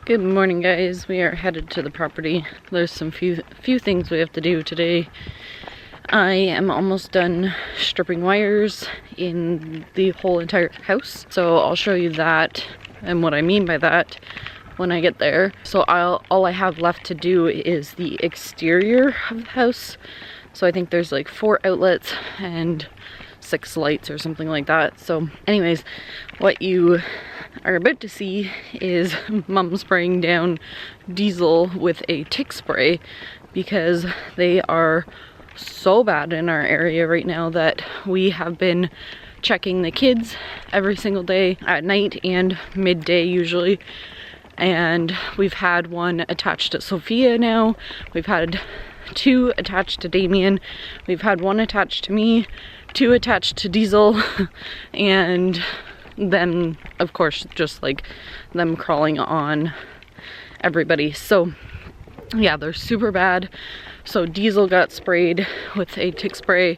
Good morning, guys. We are headed to the property. There's some few things we have to do today. I am almost done stripping wires in the whole entire house, so I'll show you that and what I mean by that when I get there. So all I have left to do is the exterior of the house. So I think there's like 4 outlets and 6 lights or something like that. So anyways, what you are about to see is Mom spraying down diesel with a tick spray because they are so bad in our area right now that we have been checking the kids every single day at night and midday usually. And we've had one attached to Sophia now. We've had 2 attached to Damien. We've had 1 attached to me, 2 attached to Diesel, and then of course just like them crawling on everybody. So yeah, they're super bad. So Diesel got sprayed with a tick spray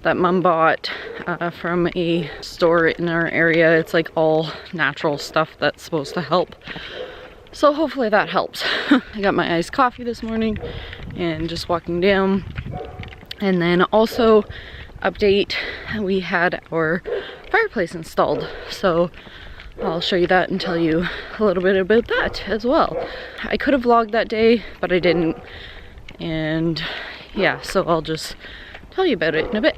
that Mom bought from a store in our area. It's like all natural stuff that's supposed to help. So hopefully that helps. I got my iced coffee this morning and just walking down. And then also update, we had our fireplace installed. So I'll show you that and tell you a little bit about that as well. I could have vlogged that day, but I didn't. And yeah, so I'll just tell you about it in a bit.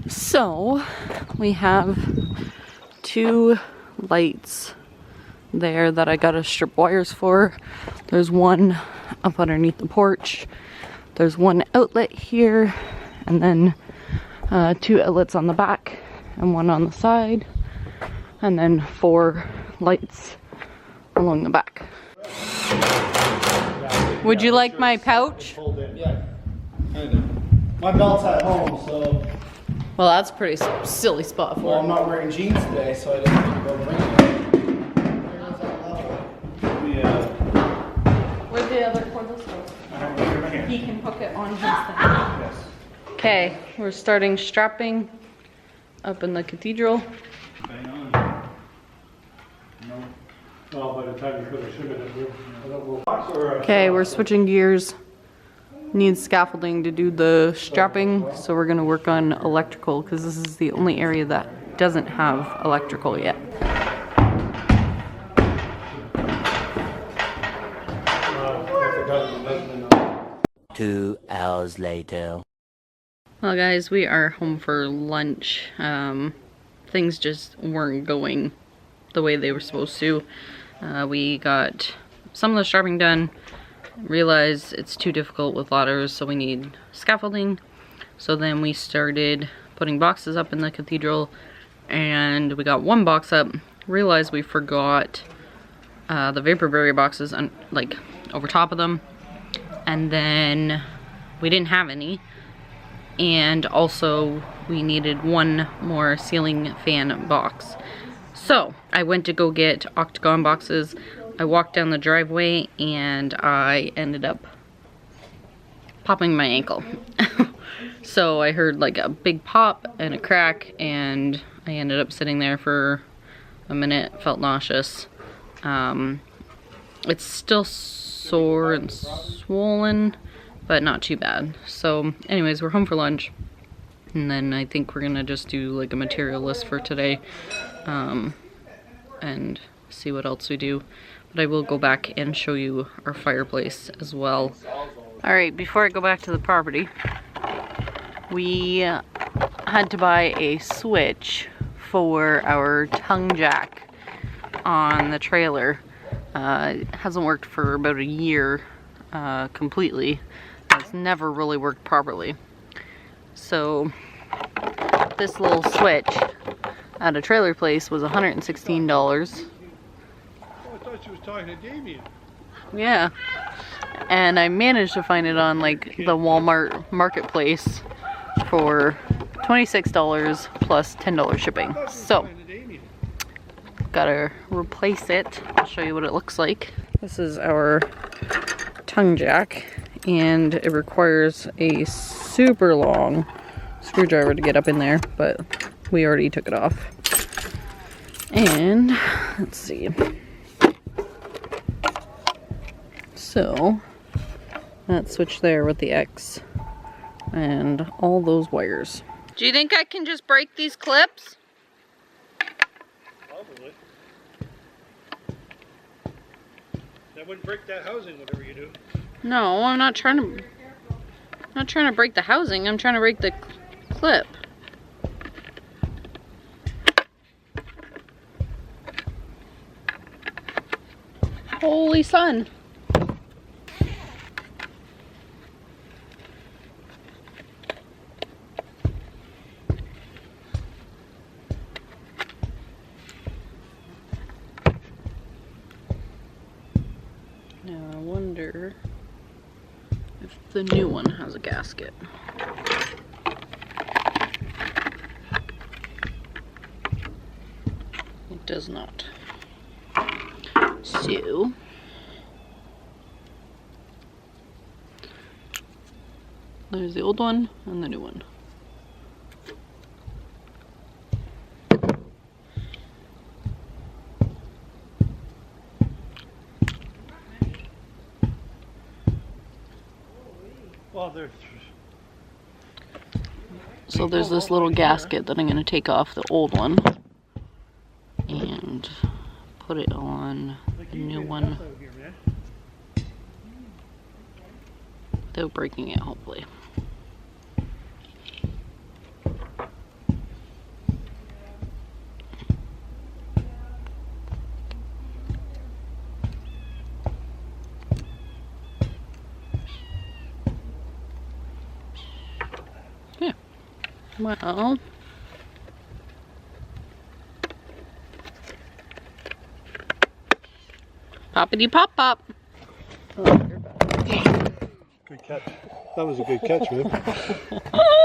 So we have 2 lights there that I gotta strip wires for. There's one up underneath the porch. There's 1 outlet here, and then 2 outlets on the back and 1 on the side, and then 4 lights along the back. Would you like my pouch? Yeah, kind of. My belt's at home, so. Well, that's a pretty silly spot for it. Well, I'm not wearing jeans today, so I didn't think to go bring it. Yeah. Where's the other cordless go? He can hook it on his thing. Yes. Okay, we're starting strapping up in the cathedral. Hang on. No. Well, by the time you put a sugar in, Okay, we're switching gears. Need scaffolding to do the strapping, so we're gonna work on electrical because this is the only area that doesn't have electrical yet. 2 hours later. Well, guys, we are home for lunch. Things just weren't going the way they were supposed to. We got some of the strapping done, realized it's too difficult with ladders, so we need scaffolding. So then we started putting boxes up in the cathedral, and we got 1 box up, realized we forgot the Vaporberry boxes like over top of them, and then we didn't have any. And also we needed 1 more ceiling fan box. So I went to go get octagon boxes. I walked down the driveway and I ended up popping my ankle. So I heard like a big pop and a crack, and I ended up sitting there for a minute, felt nauseous. It's still sore and swollen, but not too bad. So anyways, we're home for lunch, and then I think we're gonna just do like a material list for today and see what else we do. But I will go back and show you our fireplace as well. Alright, before I go back to the property, we had to buy a switch for our tongue jack on the trailer. It hasn't worked for about a year completely. It's never really worked properly. So this little switch at a trailer place was $116. I thought she was talking to Damien. Yeah. And I managed to find it on like the Walmart marketplace for $26 plus $10 shipping. So gotta replace it. I'll show you what it looks like. This is our tongue jack, and it requires a super long screwdriver to get up in there, but We already took it off. And let's see. So that switch there with the X and all those wires. Do you think I can just break these clips? Probably. That wouldn't break that housing, whatever you do. No, I'm not trying to break the housing. I'm trying to break the clip. Holy sun. Now I wonder if the new one has a gasket. It does not. So there's the old one and the new one. Well, there's... So there's this little gasket that I'm going to take off the old one and put it on the new one without breaking it, hopefully. Yeah. Well, poppity pop pop. Good catch. That was a good catch, man.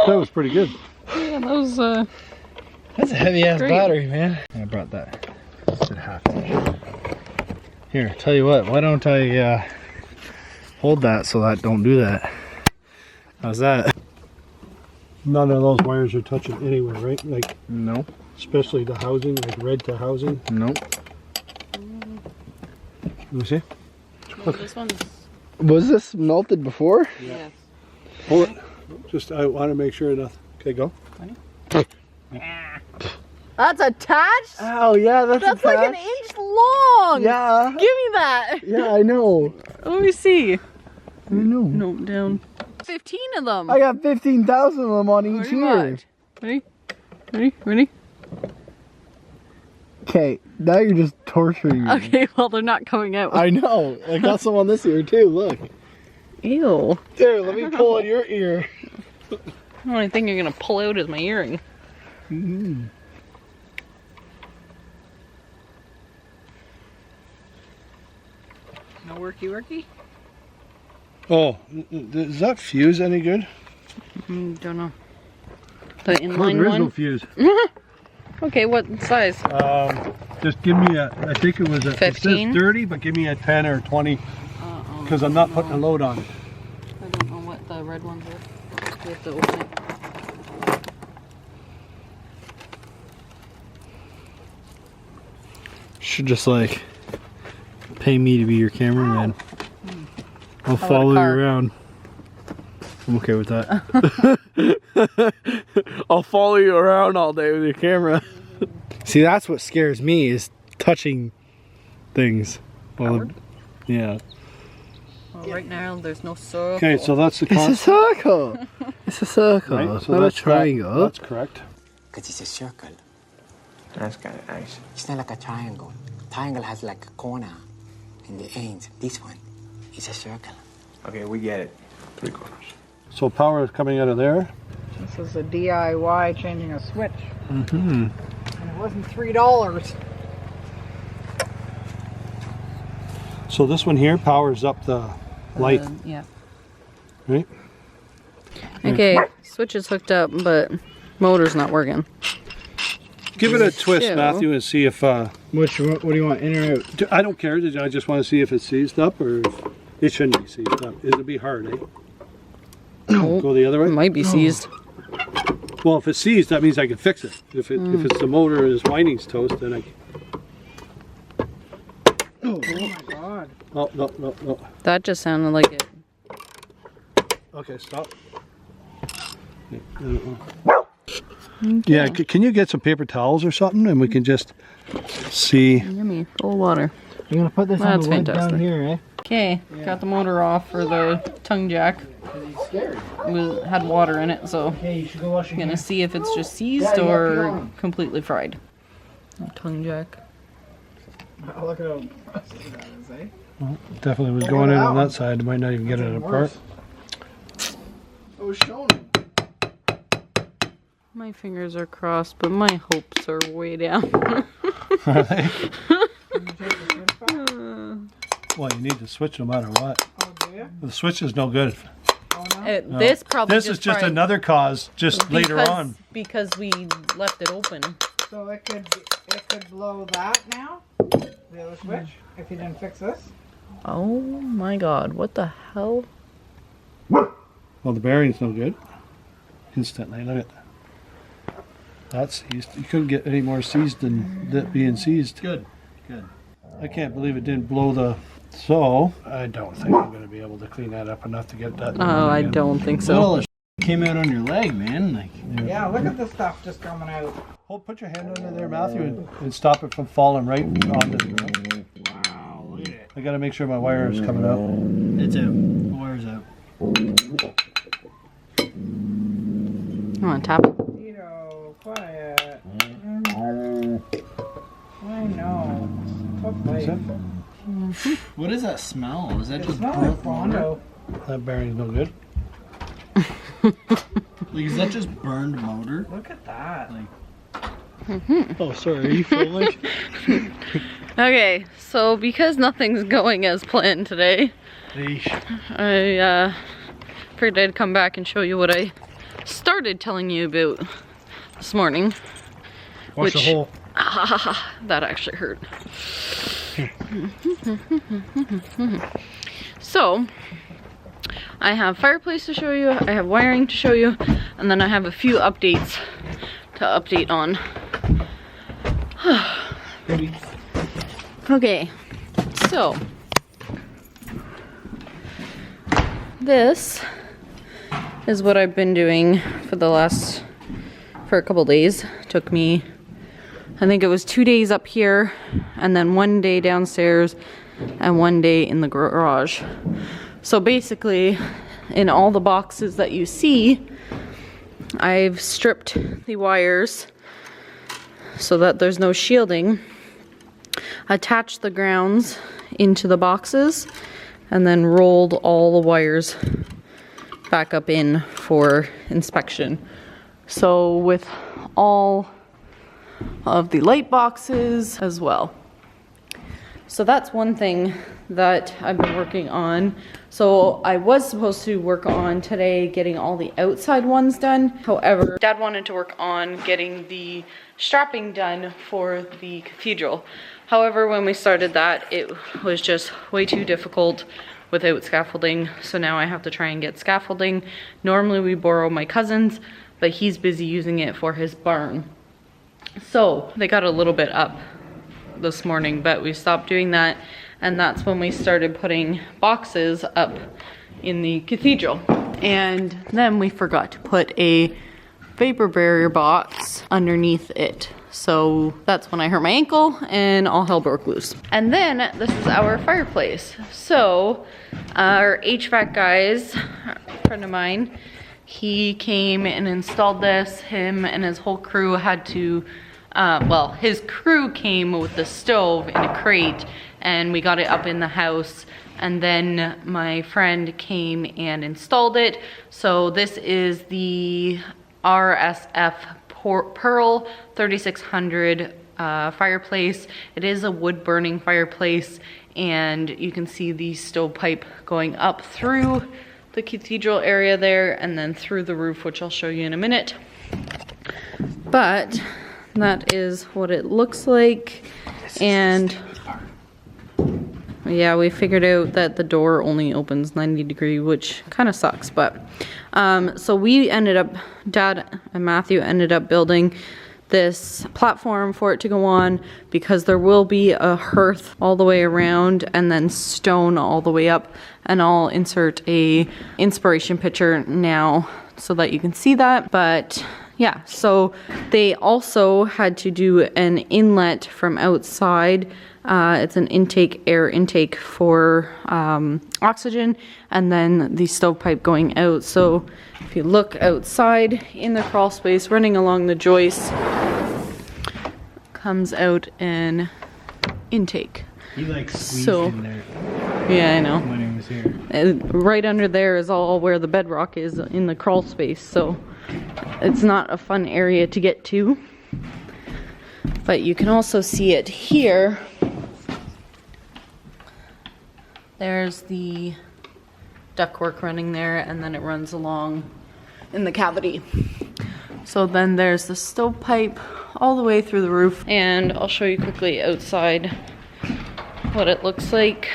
That was pretty good. Yeah, that was That's a heavy ass Great. battery, man. I brought that. Should have to. Here, tell you what. Why don't I hold that so that don't do that? How's that? None of those wires are touching anywhere, right? Like, No. especially the housing, like red to housing. Nope. Let me see. this one's Was this melted before? yes. Hold it. Just, I want to make sure enough. Okay, go. That's attached? Oh yeah, That's like an inch long. Yeah. Give me that. Yeah, I know. Let me see. I know. Note down. 15 of them. I got 15,000 of them on each Pretty ear. much. Ready? Ready? Ready? Okay, now you're just torturing me. Okay, well they're not coming out. I know. I got some on this ear too. Look. Ew. There, let me pull on your ear. The only thing you're gonna pull out is my earring. Mm. No worky worky? Oh, is that fuse any good? Don't know. The Oh, inline there is no one? fuse. Okay, what size? Just give me a, I think it was a, 15? it says 30, but give me a 10 or 20 because I'm not putting a load on it. I don't know what the red ones are. We have to open it. Should just like pay me to be your cameraman. I'll How about a follow you car? around. I'm okay with that. I'll follow you around all day with your camera. See, that's what scares me is touching things. Well, Howard? yeah. Well, right now there's no circle. Okay, so that's the It's a constant. circle. It's a circle. Right? It's not a triangle. That's correct. Because it's a circle. That's kind of nice. It's not like a triangle. Triangle has like a corner in the ends. This one is a circle. Okay, we get it. 3 quarters. So power is coming out of there. This is a DIY changing a switch. Mm-hmm. And it wasn't $3. So this one here powers up the light, Yeah. right? Okay, switch is hooked up, but motor's not working. Give it a twist, So- Matthew, and see if, What do you want, in or out? I don't care. I just want to see if it's seized up or if it shouldn't be seized up. It'll be hard, eh? Oh, Go the other it way. might be seized. Well, if it's seized, that means I can fix it. If it's the motor and its winding's toast, then I can. Oh my god. Oh, no. That just sounded like it. Okay, stop. Yeah, can you get some paper towels or something, and we can just see? Yummy, full of water. You're gonna put this on That's the wood fantastic. down here, eh? Okay, got the motor off for the tongue jack. It had water in it, so Okay, you should go wash I'm your gonna hands. see if it's just seized Yeah, you or have to go. completely fried. Tongue jack. Oh, look at how busted that is, eh? Definitely was going in on that side. I might not even get it apart. I was showing him. My fingers are crossed, but my hopes are way down. Are they? Can you take the switch back? Well, you need to switch no matter what. Oh, do you? The switch is no good. Oh, no? No. This probably This is just fried another cause. Just later because- on. because we left it open. So it could blow that now? The other switch? If you didn't fix this? Oh my god, what the hell? Well, the bearing's no good. Instantly, look at that. That's seized. You couldn't get any more seized than that being seized. Good. I can't believe it didn't blow the. So I don't think I'm going to be able to clean that up enough to get that. Oh, I don't think so. Well, the came out on your leg, man. Like, Yeah, look at the stuff just coming out. Hold, put your hand under there, Matthew, and stop it from falling right onto the ground. wow, look at it. I got to make sure my wire is coming out. It's out. The wire's out. You want to tap it? Tito, quiet. I know. Tough life. What is that smell? Is that It just smells burnt like Bondo. That bearing's no good. Like, is that just burned motor? Look at that. Oh, sorry. Are you filming? Okay, so because nothing's going as planned today, I figured I'd come back and show you what I started telling you about this morning. Wash the hole. That actually hurt. So, I have fireplace to show you, I have wiring to show you, and then I have a few updates to update on. Okay, so this is what I've been doing for a couple days. Took me, I think it was 2 days up here, and then 1 day downstairs, and 1 day in the garage. So basically, in all the boxes that you see, I've stripped the wires so that there's no shielding, attached the grounds into the boxes, and then rolled all the wires back up in for inspection. So with all of the light boxes as well. So that's one thing that I've been working on. So I was supposed to work on today getting all the outside ones done. However, Dad wanted to work on getting the strapping done for the cathedral. However, when we started that, it was just way too difficult without scaffolding. So now I have to try and get scaffolding. Normally we borrow my cousin's, but he's busy using it for his barn. So they got a little bit up this morning, but we stopped doing that, and that's when we started putting boxes up in the cathedral. And then we forgot to put a vapor barrier box underneath it. So that's when I hurt my ankle and all hell broke loose. And then this is our fireplace. So our HVAC guys, a friend of mine, he came and installed this. Him and his whole crew had to well, his crew came with the stove in a crate, and we got it up in the house, and then my friend came and installed it. So this is the RSF Pearl 3600 fireplace. It is a wood burning fireplace, and you can see the stovepipe going up through the cathedral area there and then through the roof, which I'll show you in a minute. But that is what it looks like, and Yeah, we figured out that the door only opens 90 degree, which kind of sucks, but so we ended up, Dad and Matthew ended up building this platform for it to go on because there will be a hearth all the way around and then stone all the way up, and I'll insert a inspiration picture now so that you can see that. But yeah, so they also had to do an inlet from outside. It's an intake, air intake for oxygen, and then the stovepipe going out. So if you look outside in the crawl space, running along the joist, comes out an intake. He like squeezed in there Yeah, I know. when he was here. Right under there is all where the bedrock is in the crawl space, so it's not a fun area to get to. But you can also see it here. There's the ductwork running there, and then it runs along in the cavity. So then there's the stovepipe all the way through the roof, and I'll show you quickly outside what it looks like.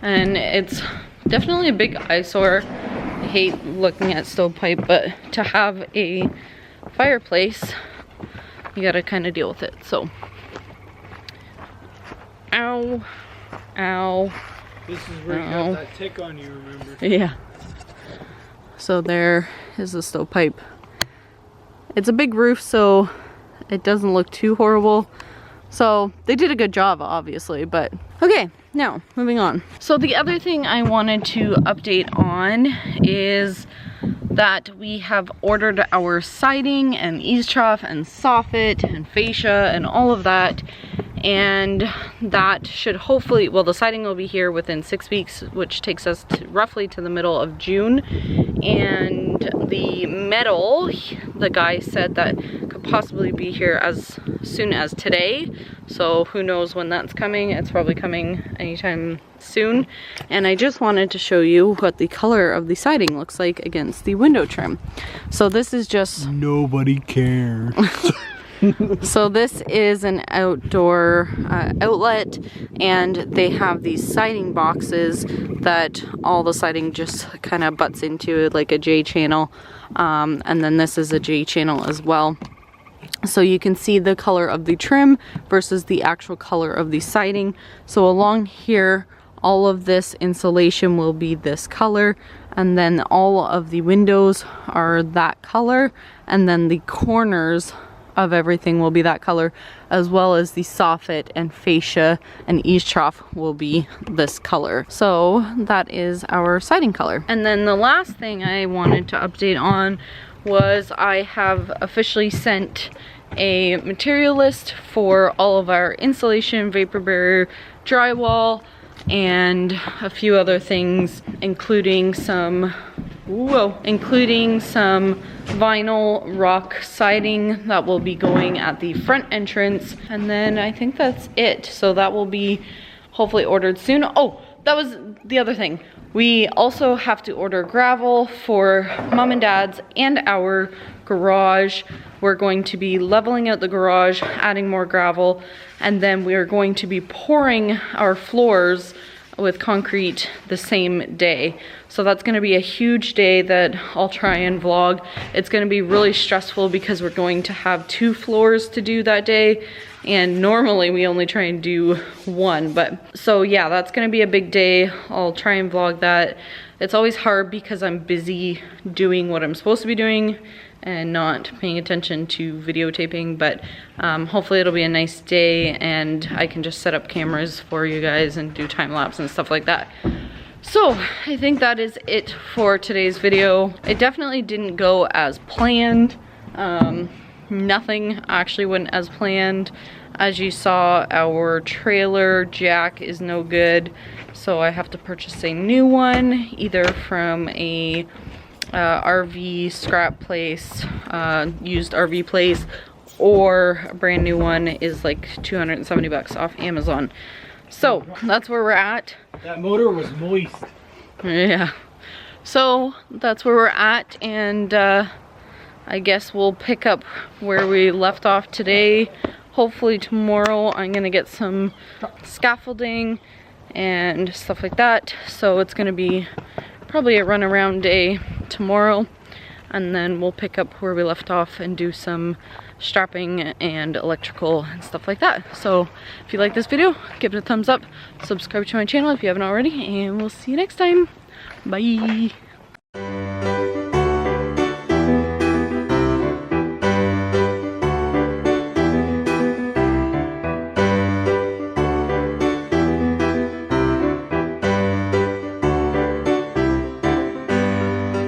And it's definitely a big eyesore. I hate looking at stovepipe, but to have a fireplace, you gotta kind of deal with it. So, ow, ow. This is where you got that tick on you, remember? Yeah. So there is the stovepipe. It's a big roof, so it doesn't look too horrible. So they did a good job, obviously, but okay, now moving on. So the other thing I wanted to update on is that we have ordered our siding and eaves trough and soffit and fascia and all of that, and that should hopefully, well, the siding will be here within 6 weeks, which takes us to roughly to the middle of June. And the metal, the guy said that could possibly be here as soon as today, so who knows when that's coming. It's probably coming anytime soon. And I just wanted to show you what the color of the siding looks like against the window trim. So this is just, nobody cares. so this is an outdoor outlet, and they have these siding boxes that all the siding just kind of butts into, like a J channel, and then this is a J channel as well. So you can see the color of the trim versus the actual color of the siding. So along here, all of this insulation will be this color, and then all of the windows are that color, and then the corners of everything will be that color, as well as the soffit and fascia and eaves trough will be this color. So that is our siding color. And then the last thing I wanted to update on was I have officially sent a material list for all of our insulation, vapor barrier, drywall, and a few other things, including some vinyl rock siding that will be going at the front entrance. And then I think that's it. So that will be hopefully ordered soon. Oh, that was the other thing. We also have to order gravel for Mom and Dad's and our garage. We're going to be leveling out the garage, adding more gravel, and then we are going to be pouring our floors with concrete the same day. So that's gonna be a huge day that I'll try and vlog. It's gonna be really stressful because we're going to have 2 floors to do that day, and normally we only try and do 1. But so yeah, that's gonna be a big day. I'll try and vlog that. It's always hard because I'm busy doing what I'm supposed to be doing and not paying attention to videotaping, but hopefully it'll be a nice day and I can just set up cameras for you guys and do time lapse and stuff like that. So I think that is it for today's video. It definitely didn't go as planned. Nothing actually went as planned. As you saw, our trailer jack is no good, so I have to purchase a new one, either from a RV scrap place, used RV place, or a brand new one is like 270 bucks off Amazon. So that's where we're at. That motor was moist. Yeah. So that's where we're at, and I guess we'll pick up where we left off today. Hopefully tomorrow I'm gonna get some scaffolding and stuff like that. So it's gonna be probably a run around day tomorrow, and then we'll pick up where we left off and do some strapping and electrical and stuff like that. So if you like this video, give it a thumbs up, subscribe to my channel if you haven't already, and we'll see you next time. Bye.